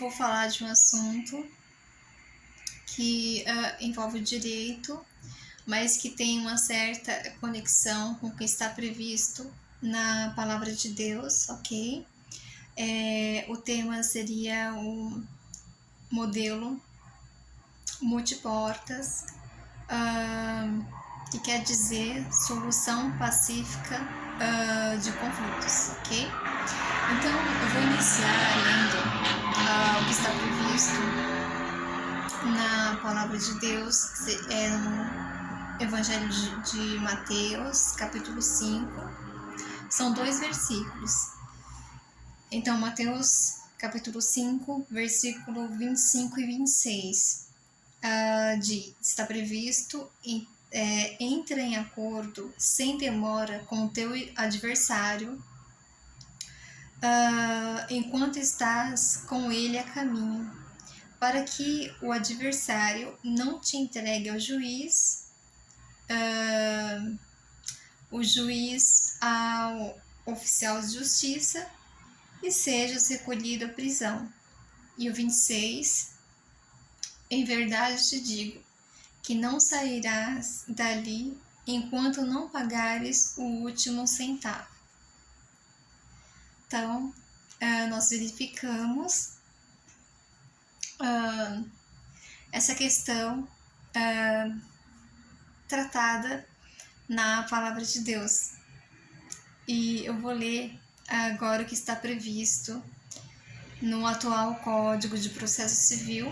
vou falar de um assunto que envolve o direito, mas que tem uma certa conexão com o que está previsto na Palavra de Deus, ok? O tema seria o modelo multiportas, que quer dizer solução pacífica de conflitos, ok? Então, eu vou iniciar lendo o que está previsto na Palavra de Deus, que é no Evangelho de Mateus, capítulo 5. São 2 versículos. Então, Mateus, capítulo 5, versículo 25 e 26. Está previsto entra em acordo sem demora com o teu adversário enquanto estás com ele a caminho, para que o adversário não te entregue ao juiz, o juiz ao oficial de justiça, e sejas recolhido à prisão. E o 26, em verdade te digo, que não sairás dali enquanto não pagares o último centavo. Então, nós verificamos essa questão tratada na Palavra de Deus. E eu vou ler agora o que está previsto no atual Código de Processo Civil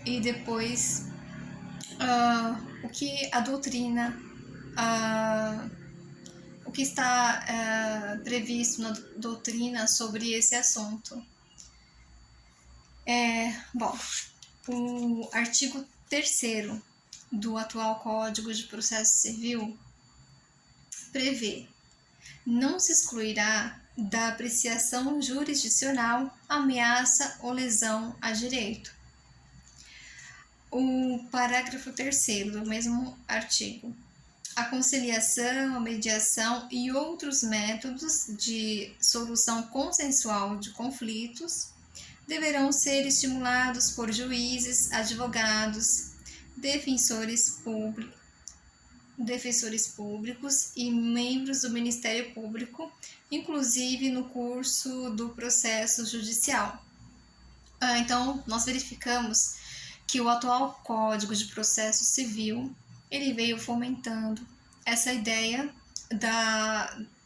e depois o que a doutrina, o que está previsto na doutrina sobre esse assunto. O artigo 3º do atual Código de Processo Civil prevê: não se excluirá da apreciação jurisdicional ameaça ou lesão a direito. O parágrafo 3º do mesmo artigo: a conciliação, a mediação e outros métodos de solução consensual de conflitos deverão ser estimulados por juízes, advogados, defensores públicos e membros do Ministério Público, inclusive no curso do processo judicial. Então, nós verificamos que o atual Código de Processo Civil ele veio fomentando essa ideia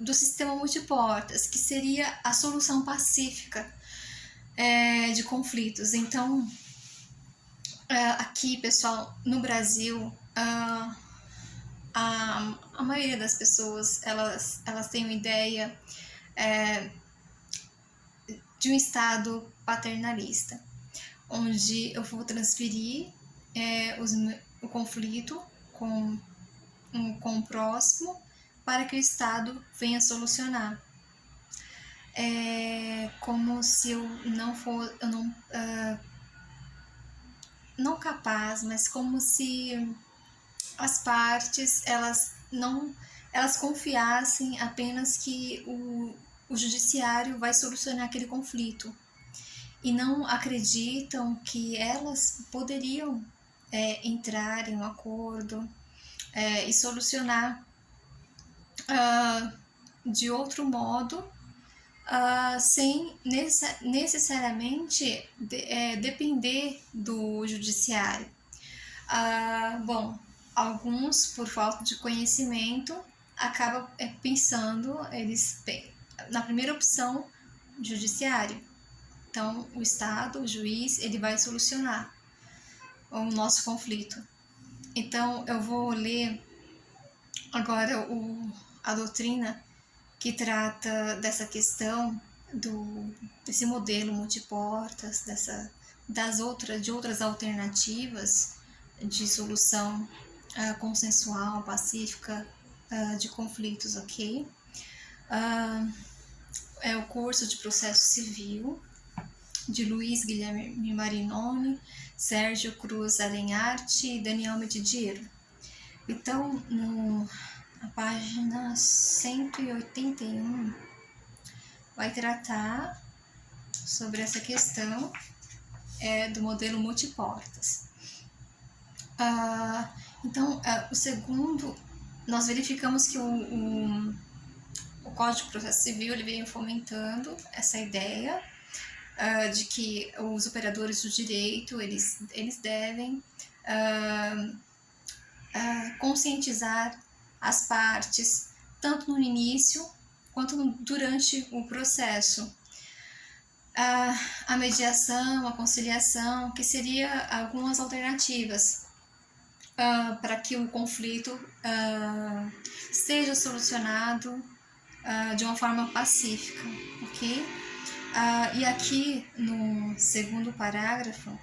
do sistema multiportas, que seria a solução pacífica de conflitos. Então, aqui, pessoal, no Brasil, a maioria das pessoas elas têm uma ideia de um Estado paternalista, onde eu vou transferir o conflito com o próximo para que o Estado venha solucionar. Como se eu não capaz, mas como se as partes elas confiassem apenas que o judiciário vai solucionar aquele conflito e não acreditam que elas poderiam entrar em um acordo e solucionar de outro modo, sem necessariamente depender do judiciário. Alguns, por falta de conhecimento, acabam pensando, na primeira opção, judiciário. Então, o Estado, o juiz, ele vai solucionar o nosso conflito. Então, eu vou ler agora a doutrina que trata dessa questão desse modelo multiportas, de outras alternativas de solução consensual, pacífica de conflitos, ok? É o curso de Processo Civil de Luiz Guilherme Marinoni, Sérgio Cruz Arenharte e Daniel Medidiero. Então, na página 181, vai tratar sobre essa questão do modelo multiportas. Então, o segundo, nós verificamos que o Código de Processo Civil ele vem fomentando essa ideia de que os operadores do direito eles devem conscientizar as partes, tanto no início quanto durante o processo. A mediação, a conciliação, que seria algumas alternativas para que o conflito seja ssolucionado de uma forma pacífica, ok? E aqui no segundo parágrafo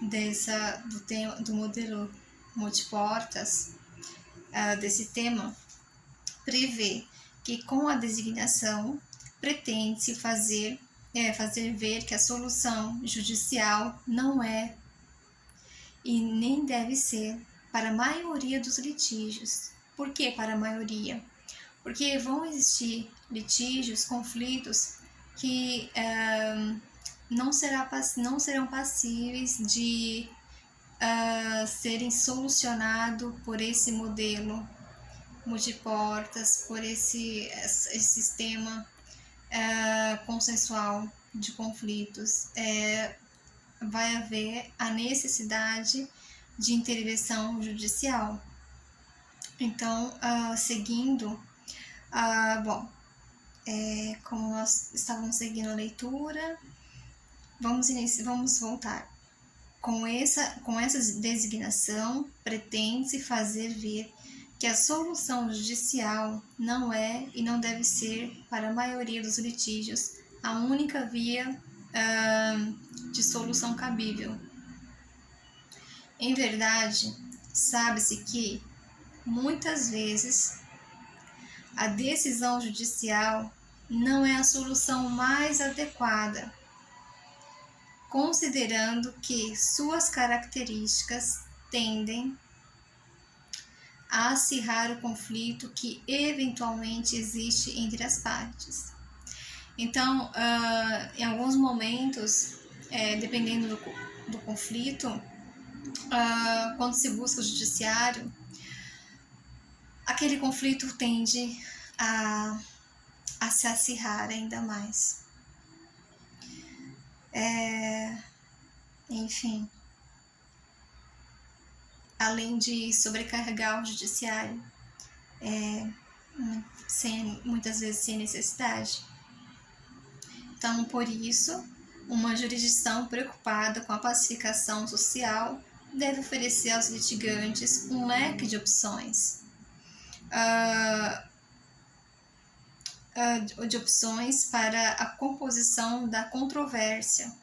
do modelo multiportas, desse tema, prevê que com a designação pretende-se fazer ver que a solução judicial não é e nem deve ser para a maioria dos litígios. Por que para a maioria? Porque vão existir litígios, conflitos que não serão passíveis de serem solucionados por esse modelo multiportas, por esse sistema consensual de conflitos. Vai haver a necessidade de intervenção judicial. Então, seguindo, como nós estávamos seguindo a leitura, vamos voltar. Com essa designação, pretende-se fazer ver que a solução judicial não é e não deve ser, para a maioria dos litígios, a única via de solução cabível. Em verdade, sabe-se que, muitas vezes, a decisão judicial não é a solução mais adequada, considerando que suas características tendem a acirrar o conflito que eventualmente existe entre as partes. Então, em alguns momentos, dependendo do conflito, quando se busca o judiciário, aquele conflito tende a se acirrar ainda mais. Enfim, além de sobrecarregar o judiciário, muitas vezes sem necessidade. Então, por isso, uma jurisdição preocupada com a pacificação social deve oferecer aos litigantes um leque de opções, para a composição da controvérsia,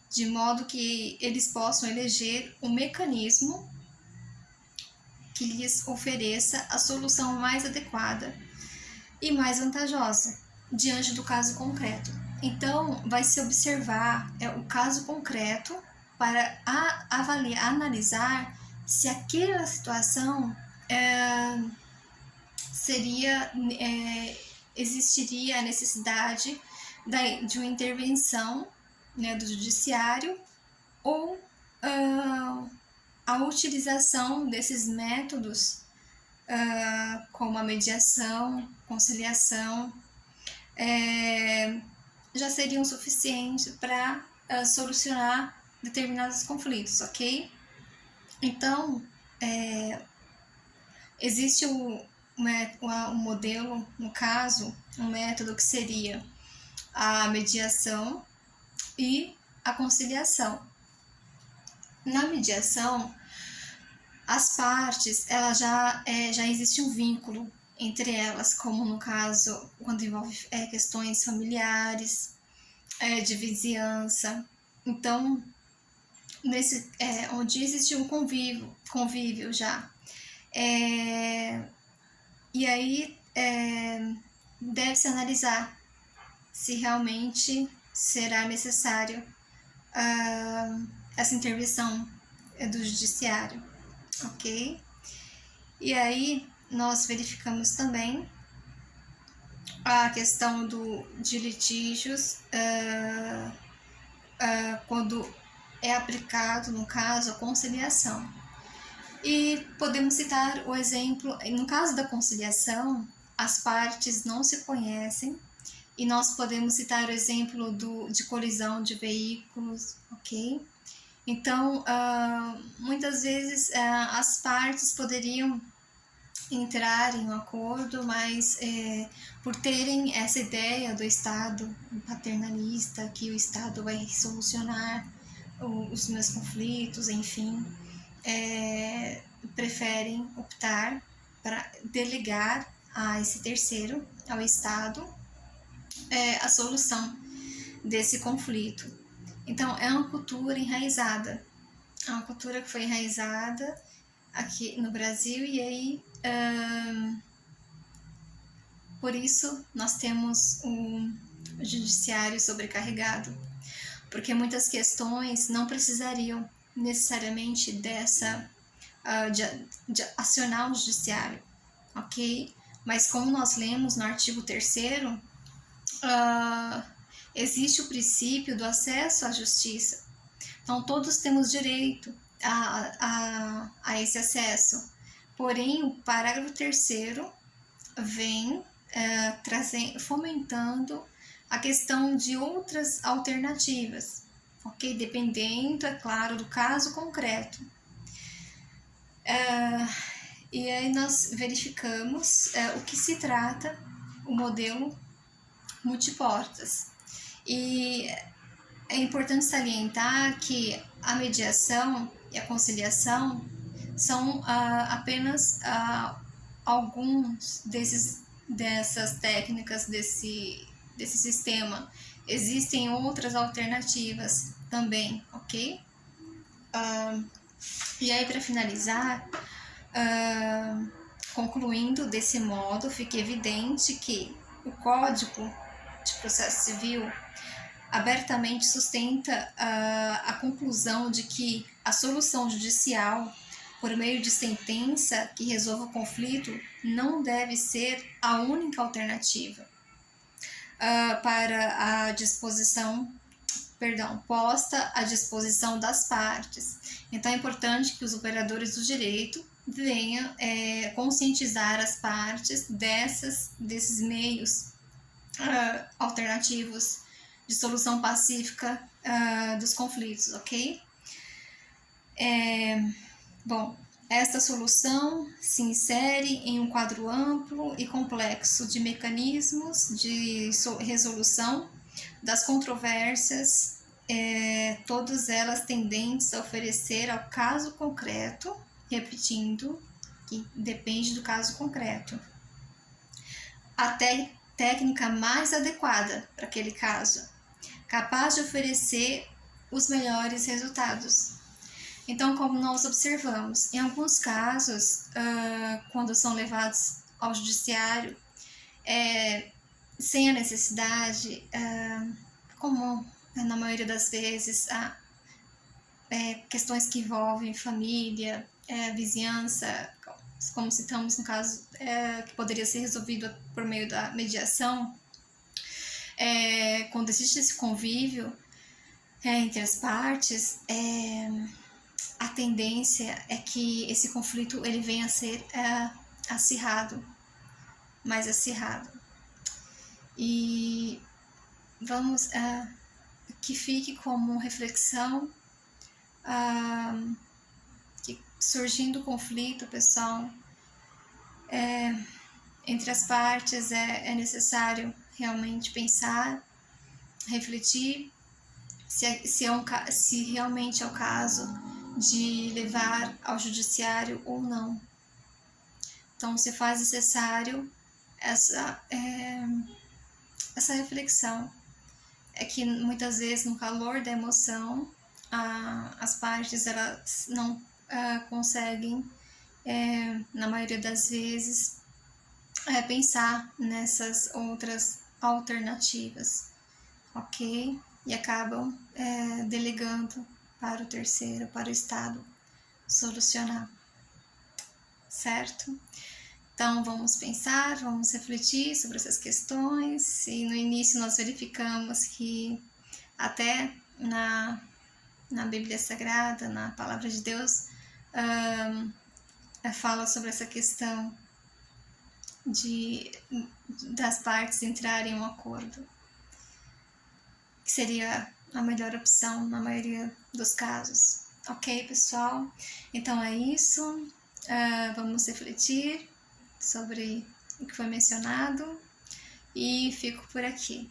de modo que eles possam eleger um mecanismo que lhes ofereça a solução mais adequada e mais vantajosa diante do caso concreto. Então, vai se observar o caso concreto para avaliar, analisar se aquela situação existiria a necessidade de uma intervenção, do judiciário ou a utilização desses métodos como a mediação, conciliação, já seriam suficientes para solucionar determinados conflitos, ok? Então, existe um modelo, no caso, um método que seria a mediação e a conciliação. Na mediação, as partes, já existe um vínculo entre elas, como no caso, quando envolve questões familiares, de vizinhança. Então, onde existe um convívio já. E aí, deve-se analisar se realmente será necessário essa intervenção do judiciário, ok? E aí, nós verificamos também a questão de litígios quando é aplicado, no caso, a conciliação. E podemos citar o exemplo, no caso da conciliação, as partes não se conhecem, e nós podemos citar o exemplo de colisão de veículos, ok? Então, muitas vezes as partes poderiam entrar em um acordo, mas por terem essa ideia do Estado paternalista, que o Estado vai solucionar os meus conflitos, enfim, preferem optar para delegar a esse terceiro, ao Estado, a solução desse conflito. Então, é uma cultura enraizada, é uma cultura que foi enraizada aqui no Brasil, e aí por isso nós temos um judiciário sobrecarregado, porque muitas questões não precisariam necessariamente de acionar o judiciário, ok? Mas como nós lemos no artigo 3º, existe o princípio do acesso à justiça. Então, todos temos direito a esse acesso. Porém, o parágrafo 3º vem fomentando a questão de outras alternativas, ok? Dependendo, é claro, do caso concreto. E aí nós verificamos o que se trata o modelo multiportas. E é importante salientar que a mediação e a conciliação são apenas alguns dessas técnicas desse sistema. Existem outras alternativas também, ok? E aí, para finalizar, concluindo desse modo, fica evidente que o Código de Processo Civil abertamente sustenta a conclusão de que a solução judicial por meio de sentença que resolva o conflito não deve ser a única alternativa para a disposição, posta à disposição das partes. Então é importante que os operadores do direito venham conscientizar as partes desses meios alternativos de solução pacífica dos conflitos, ok? Bom, esta solução se insere em um quadro amplo e complexo de mecanismos de resolução das controvérsias, todas elas tendentes a oferecer ao caso concreto, repetindo, que depende do caso concreto, a técnica mais adequada para aquele caso, capaz de oferecer os melhores resultados. Então, como nós observamos, em alguns casos, quando são levados ao judiciário, sem a necessidade, como na maioria das vezes, questões que envolvem família, vizinhança, como citamos no caso, que poderia ser resolvido por meio da mediação, quando existe esse convívio entre as partes, a tendência é que esse conflito ele venha a ser mais acirrado. E vamos que fique como reflexão que surgindo o conflito, pessoal, entre as partes é necessário realmente pensar, refletir se realmente é o caso de levar ao judiciário ou não. Então, se faz necessário essa reflexão. É que muitas vezes no calor da emoção as partes elas não conseguem, na maioria das vezes, pensar nessas outras alternativas, ok? E acabam delegando para o terceiro, para o Estado solucionar, certo? Então, vamos pensar, vamos refletir sobre essas questões. E no início nós verificamos que até na Bíblia Sagrada, na Palavra de Deus, fala sobre essa questão das partes entrarem em um acordo, que seria a melhor opção na maioria dos casos. Ok, pessoal? Então é isso. Vamos refletir sobre o que foi mencionado e fico por aqui.